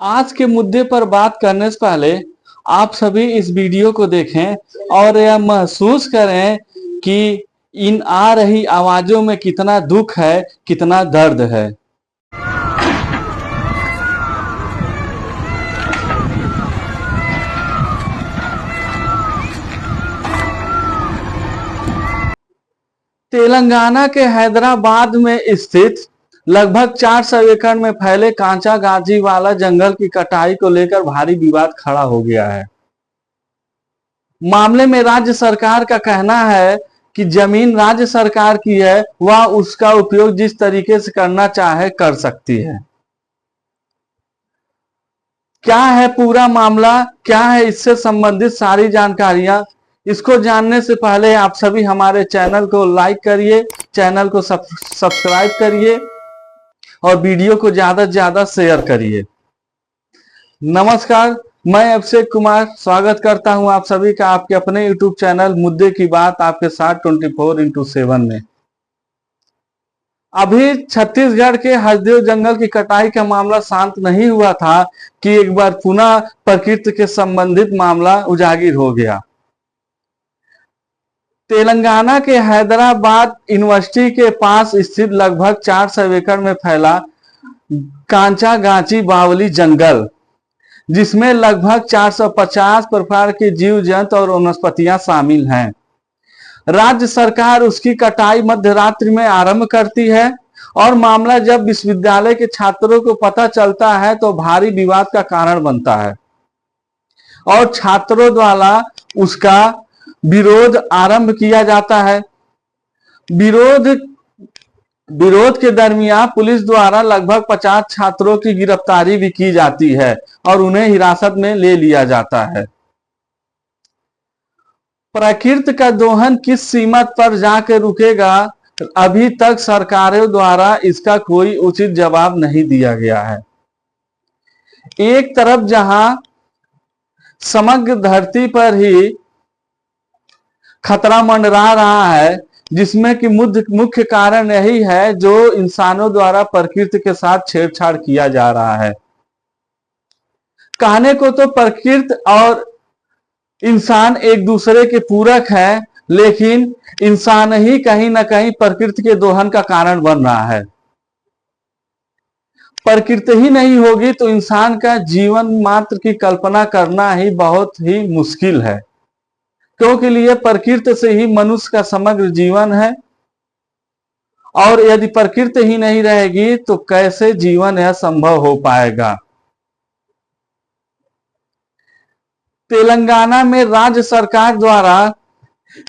आज के मुद्दे पर बात करने से पहले आप सभी इस वीडियो को देखें और यह महसूस करें कि इन आ रही आवाजों में कितना दुख है, कितना दर्द है। तेलंगाना के हैदराबाद में स्थित लगभग 400 एकड़ में फैले कांचा गाजी वाला जंगल की कटाई को लेकर भारी विवाद खड़ा हो गया है। मामले में राज्य सरकार का कहना है कि जमीन राज्य सरकार की है, वह उसका उपयोग जिस तरीके से करना चाहे कर सकती है। क्या है पूरा मामला, क्या है इससे संबंधित सारी जानकारियां, इसको जानने से पहले आप सभी हमारे चैनल को लाइक करिए, चैनल को सब्सक्राइब करिए और वीडियो को ज्यादा से ज्यादा शेयर करिए। नमस्कार, मैं अभिषेक कुमार स्वागत करता हूं आप सभी का आपके अपने YouTube चैनल मुद्दे की बात आपके साथ 24x7 में। अभी छत्तीसगढ़ के हसदेव जंगल की कटाई का मामला शांत नहीं हुआ था कि एक बार पुनः प्रकृति के संबंधित मामला उजागर हो गया। तेलंगाना के हैदराबाद यूनिवर्सिटी के पास स्थित लगभग 400 एकड़ में फैला कांचा गाची बावली जंगल, जिसमें लगभग 450 प्रकार के जीव जंतु और वनस्पतियां शामिल हैं। राज्य सरकार उसकी कटाई मध्य रात्रि में आरंभ करती है और मामला जब विश्वविद्यालय के छात्रों को पता चलता है तो भारी विवाद का कारण बनता है और छात्रों द्वारा उसका विरोध आरंभ किया जाता है। विरोध के दरमियान पुलिस द्वारा लगभग 50 छात्रों की गिरफ्तारी भी की जाती है और उन्हें हिरासत में ले लिया जाता है। प्रकृति का दोहन किस सीमा पर जाकर रुकेगा, अभी तक सरकारों द्वारा इसका कोई उचित जवाब नहीं दिया गया है। एक तरफ जहां समग्र धरती पर ही खतरा मंडरा रहा है, जिसमें कि मुख्य कारण यही है जो इंसानों द्वारा प्रकृति के साथ छेड़छाड़ किया जा रहा है। कहने को तो प्रकृति और इंसान एक दूसरे के पूरक हैं, लेकिन इंसान ही कहीं ना कहीं प्रकृति के दोहन का कारण बन रहा है। प्रकृति ही नहीं होगी तो इंसान का जीवन मात्र की कल्पना करना ही बहुत ही मुश्किल है, क्योंकि लिए प्रकृति से ही मनुष्य का समग्र जीवन है और यदि प्रकृति ही नहीं रहेगी तो कैसे जीवन यह संभव हो पाएगा। तेलंगाना में राज्य सरकार द्वारा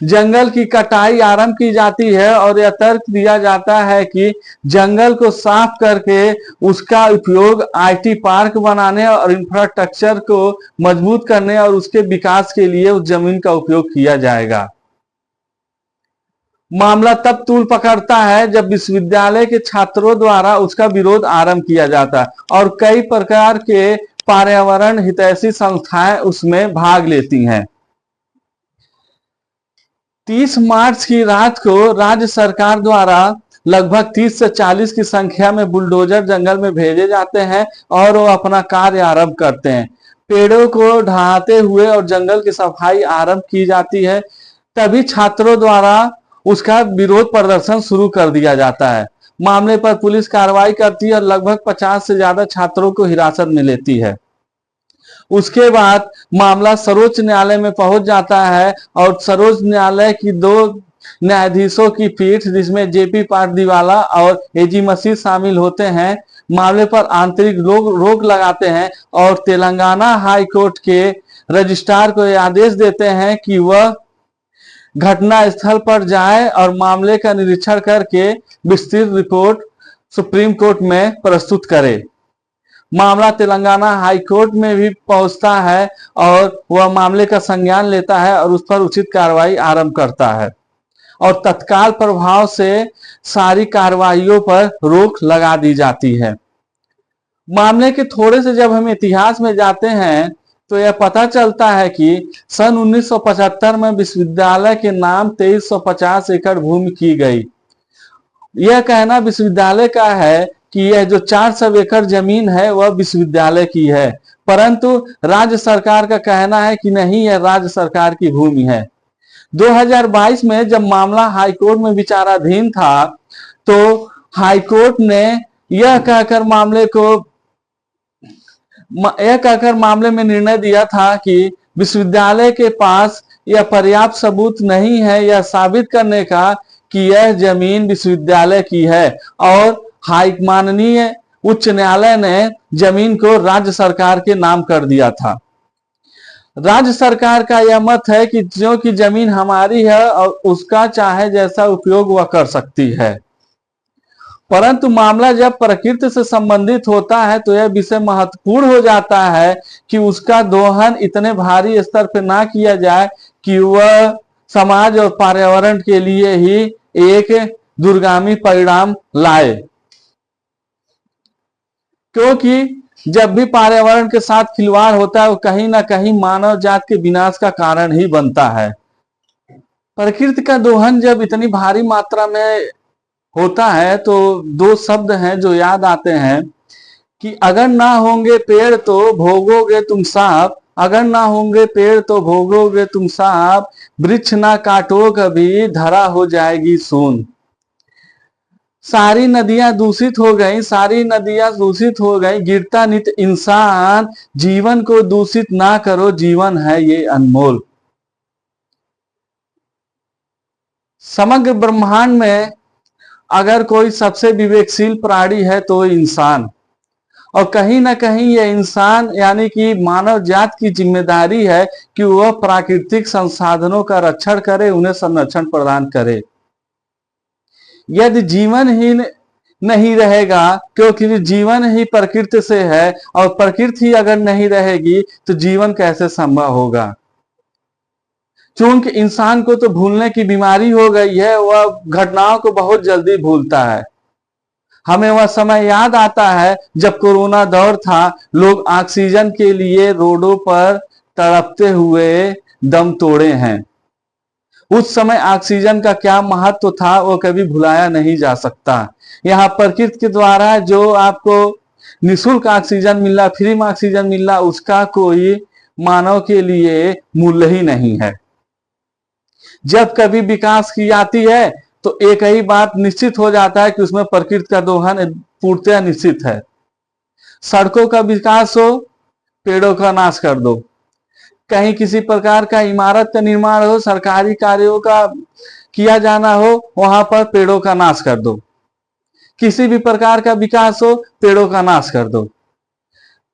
जंगल की कटाई आरंभ की जाती है और यह तर्क दिया जाता है कि जंगल को साफ करके उसका उपयोग आईटी पार्क बनाने और इंफ्रास्ट्रक्चर को मजबूत करने और उसके विकास के लिए उस जमीन का उपयोग किया जाएगा। मामला तब तूल पकड़ता है जब विश्वविद्यालय के छात्रों द्वारा उसका विरोध आरंभ किया जाता है और कई प्रकार के पर्यावरण हितैषी संस्थाएं उसमें भाग लेती हैं। 30 मार्च की रात को राज्य सरकार द्वारा लगभग 30 से 40 की संख्या में बुलडोजर जंगल में भेजे जाते हैं और वो अपना कार्य आरंभ करते हैं। पेड़ों को ढहाते हुए और जंगल की सफाई आरंभ की जाती है। तभी छात्रों द्वारा उसका विरोध प्रदर्शन शुरू कर दिया जाता है। मामले पर पुलिस कार्रवाई करती है और लगभग 50 से ज्यादा छात्रों को हिरासत में लेती है। उसके बाद मामला सर्वोच्च न्यायालय में पहुंच जाता है और सर्वोच्च न्यायालय की 2 न्यायाधीशों की पीठ, जिसमें जेपी पारदीवाला और एजी मसीह शामिल होते हैं, मामले पर आंतरिक रोक लगाते हैं और तेलंगाना हाई कोर्ट के रजिस्ट्रार को यह आदेश देते हैं कि वह घटना स्थल पर जाए और मामले का निरीक्षण करके विस्तृत रिपोर्ट सुप्रीम कोर्ट में प्रस्तुत करे। मामला तेलंगाना हाई कोर्ट में भी पहुंचता है और वह मामले का संज्ञान लेता है और उस पर उचित कार्रवाई आरंभ करता है और तत्काल प्रभाव से सारी कार्रवाइयों पर रोक लगा दी जाती है। मामले के थोड़े से जब हम इतिहास में जाते हैं तो यह पता चलता है कि सन 1975 में विश्वविद्यालय के नाम 2350 एकड़ भूमि की गई। यह कहना विश्वविद्यालय का है कि यह जो 400 एकड़ जमीन है वह विश्वविद्यालय की है, परंतु राज्य सरकार का कहना है कि नहीं, यह राज्य सरकार की भूमि है। 2022 में जब मामला हाईकोर्ट में विचाराधीन था तो हाईकोर्ट ने यह कहकर मामले में निर्णय दिया था कि विश्वविद्यालय के पास यह पर्याप्त सबूत नहीं है यह साबित करने का कि यह जमीन विश्वविद्यालय की है, और माननीय उच्च न्यायालय ने जमीन को राज्य सरकार के नाम कर दिया था। राज्य सरकार का यह मत है कि जो कि जमीन हमारी है और उसका चाहे जैसा उपयोग वह कर सकती है, परंतु मामला जब प्रकृति से संबंधित होता है तो यह विषय महत्वपूर्ण हो जाता है कि उसका दोहन इतने भारी स्तर पर ना किया जाए कि वह समाज और पर्यावरण के लिए ही एक दूरगामी परिणाम लाए, क्योंकि जब भी पर्यावरण के साथ खिलवाड़ होता है वो कहीं ना कहीं मानव जात के विनाश का कारण ही बनता है। प्रकृति का दोहन जब इतनी भारी मात्रा में होता है तो दो शब्द हैं जो याद आते हैं कि अगर ना होंगे पेड़ तो भोगोगे तुम साप, अगर ना होंगे पेड़ तो भोगोगे तुम साप, वृक्ष ना काटो कभी धरा हो जाएगी सून। सारी नदियां दूषित हो गई, सारी नदियां दूषित हो गई, गिरता नित इंसान, जीवन को दूषित ना करो, जीवन है ये अनमोल। समग्र ब्रह्मांड में अगर कोई सबसे विवेकशील प्राणी है तो इंसान, और कहीं ना कहीं यह इंसान यानी कि मानव जात की जिम्मेदारी है कि वह प्राकृतिक संसाधनों का रक्षण करे, उन्हें संरक्षण प्रदान करे। यदि जीवन ही नहीं रहेगा, क्योंकि जीवन ही प्रकृति से है और प्रकृति ही अगर नहीं रहेगी तो जीवन कैसे संभव होगा। चूंकि इंसान को तो भूलने की बीमारी हो गई है, वह घटनाओं को बहुत जल्दी भूलता है। हमें वह समय याद आता है जब कोरोना दौर था, लोग ऑक्सीजन के लिए रोडों पर तड़पते हुए दम तोड़े हैं। उस समय ऑक्सीजन का क्या महत्व था वो कभी भुलाया नहीं जा सकता। यहाँ प्रकृति के द्वारा जो आपको निःशुल्क ऑक्सीजन मिल रहा, फ्री में ऑक्सीजन मिल रहा, उसका कोई मानव के लिए मूल्य ही नहीं है। जब कभी विकास की जाती है तो एक ही बात निश्चित हो जाता है कि उसमें प्रकृति का दोहन पूर्णतः निश्चित है। सड़कों का विकास हो, पेड़ों का नाश कर दो। कहीं किसी प्रकार का इमारत का निर्माण हो, सरकारी कार्यों का किया जाना हो, वहां पर पेड़ों का नाश कर दो। किसी भी प्रकार का विकास हो, पेड़ों का नाश कर दो।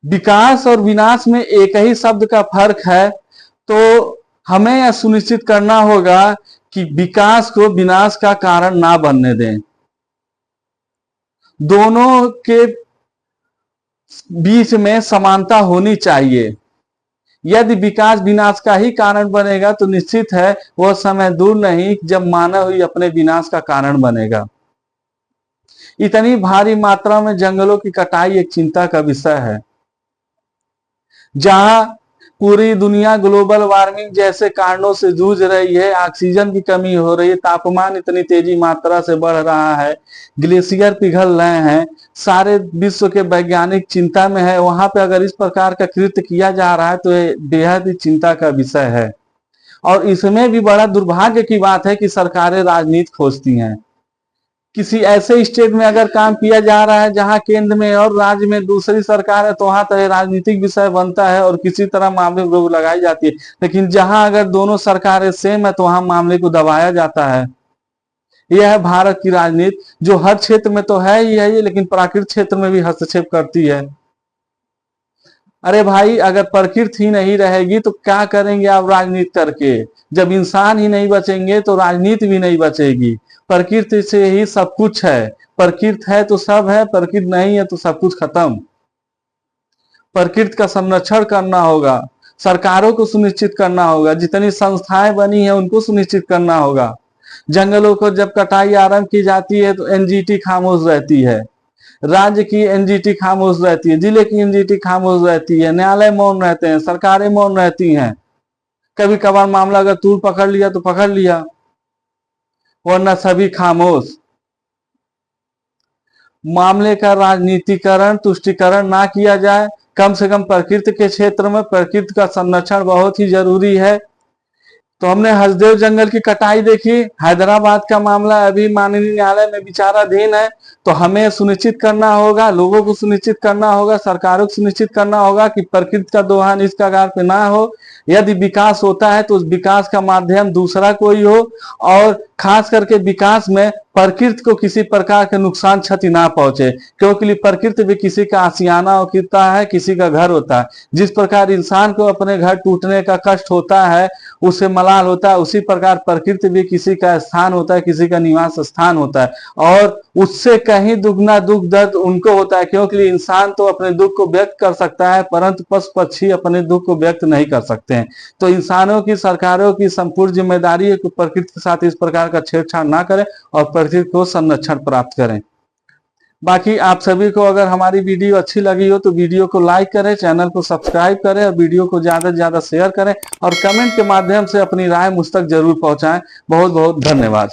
विकास और विनाश में एक ही शब्द का फर्क है, तो हमें यह सुनिश्चित करना होगा कि विकास को विनाश का कारण ना बनने दें। दोनों के बीच में समानता होनी चाहिए। यदि विकास विनाश का ही कारण बनेगा तो निश्चित है वह समय दूर नहीं जब मानव ही अपने विनाश का कारण बनेगा। इतनी भारी मात्रा में जंगलों की कटाई एक चिंता का विषय है। जहां पूरी दुनिया ग्लोबल वार्मिंग जैसे कारणों से जूझ रही है, ऑक्सीजन की कमी हो रही है, तापमान इतनी तेजी मात्रा से बढ़ रहा है, ग्लेशियर पिघल रहे हैं, सारे विश्व के वैज्ञानिक चिंता में है, वहां पे अगर इस प्रकार का कृत्य किया जा रहा है तो ये बेहद ही चिंता का विषय है। और इसमें भी बड़ा दुर्भाग्य की बात है कि सरकारें राजनीति खोजती हैं। किसी ऐसे स्टेट में अगर काम किया जा रहा है जहां केंद्र में और राज्य में दूसरी सरकार है तो वहां तो राजनीतिक विषय बनता है और किसी तरह मामले में रोक लगाई जाती है, लेकिन जहां अगर दोनों सरकारें सेम है तो वहां मामले को दबाया जाता है। यह है भारत की राजनीति, जो हर क्षेत्र में तो है ही है ये, लेकिन प्राकृतिक क्षेत्र में भी हस्तक्षेप करती है। अरे भाई, अगर प्रकृति ही नहीं रहेगी तो क्या करेंगे आप राजनीति करके? जब इंसान ही नहीं बचेंगे तो राजनीति भी नहीं बचेगी। प्रकृति से ही सब कुछ है, प्रकृति है तो सब है, प्रकृति नहीं है तो सब कुछ खत्म। प्रकृति का संरक्षण करना होगा, सरकारों को सुनिश्चित करना होगा, जितनी संस्थाएं बनी है उनको सुनिश्चित करना होगा। जंगलों को जब कटाई आरंभ की जाती है तो एनजीटी खामोश रहती है, राज्य की एनजीटी खामोश रहती है, जिले की एनजीटी खामोश रहती है, न्यायालय मौन रहते हैं, सरकारें मौन रहती हैं। कभी कभार मामला अगर तूल पकड़ लिया तो पकड़ लिया, वरना सभी खामोश। मामले का राजनीतिकरण तुष्टिकरण ना किया जाए। कम से कम प्रकृति के क्षेत्र में प्रकृति का संरक्षण बहुत ही जरूरी है। तो हमने हसदेव जंगल की कटाई देखी। हैदराबाद का मामला अभी माननीय न्यायालय में विचाराधीन है। तो हमें सुनिश्चित करना होगा, लोगों को सुनिश्चित करना होगा, सरकारों को सुनिश्चित करना होगा कि प्रकृति का दोहन इस कगार पे ना हो। यदि विकास होता है तो उस विकास का माध्यम दूसरा कोई हो, और खास करके विकास में प्रकृति को किसी प्रकार के नुकसान क्षति ना पहुंचे, क्योंकि प्रकृति भी किसी का आशियाना होता है, किसी का घर होता है। जिस प्रकार इंसान को अपने घर टूटने का कष्ट होता है, उसे मलाल होता है, उसी प्रकार प्रकृति भी किसी का स्थान होता है, किसी का निवास स्थान होता है, और उससे कहीं दुगना दुख दर्द उनको होता है, क्योंकि इंसान तो अपने दुख को व्यक्त कर सकता है परंतु पशु पक्षी अपने दुख को व्यक्त नहीं कर सकते हैं। तो इंसानों की, सरकारों की संपूर्ण जिम्मेदारी है कि प्रकृति के साथ इस प्रकार का छेड़छाड़ ना करें और प्रकृति को संरक्षण प्राप्त करें। बाकी आप सभी को अगर हमारी वीडियो अच्छी लगी हो तो वीडियो को लाइक करें, चैनल को सब्सक्राइब करें और वीडियो को ज्यादा से ज्यादा शेयर करें और कमेंट के माध्यम से अपनी राय मुझ तक जरूर पहुंचाएं। बहुत बहुत धन्यवाद।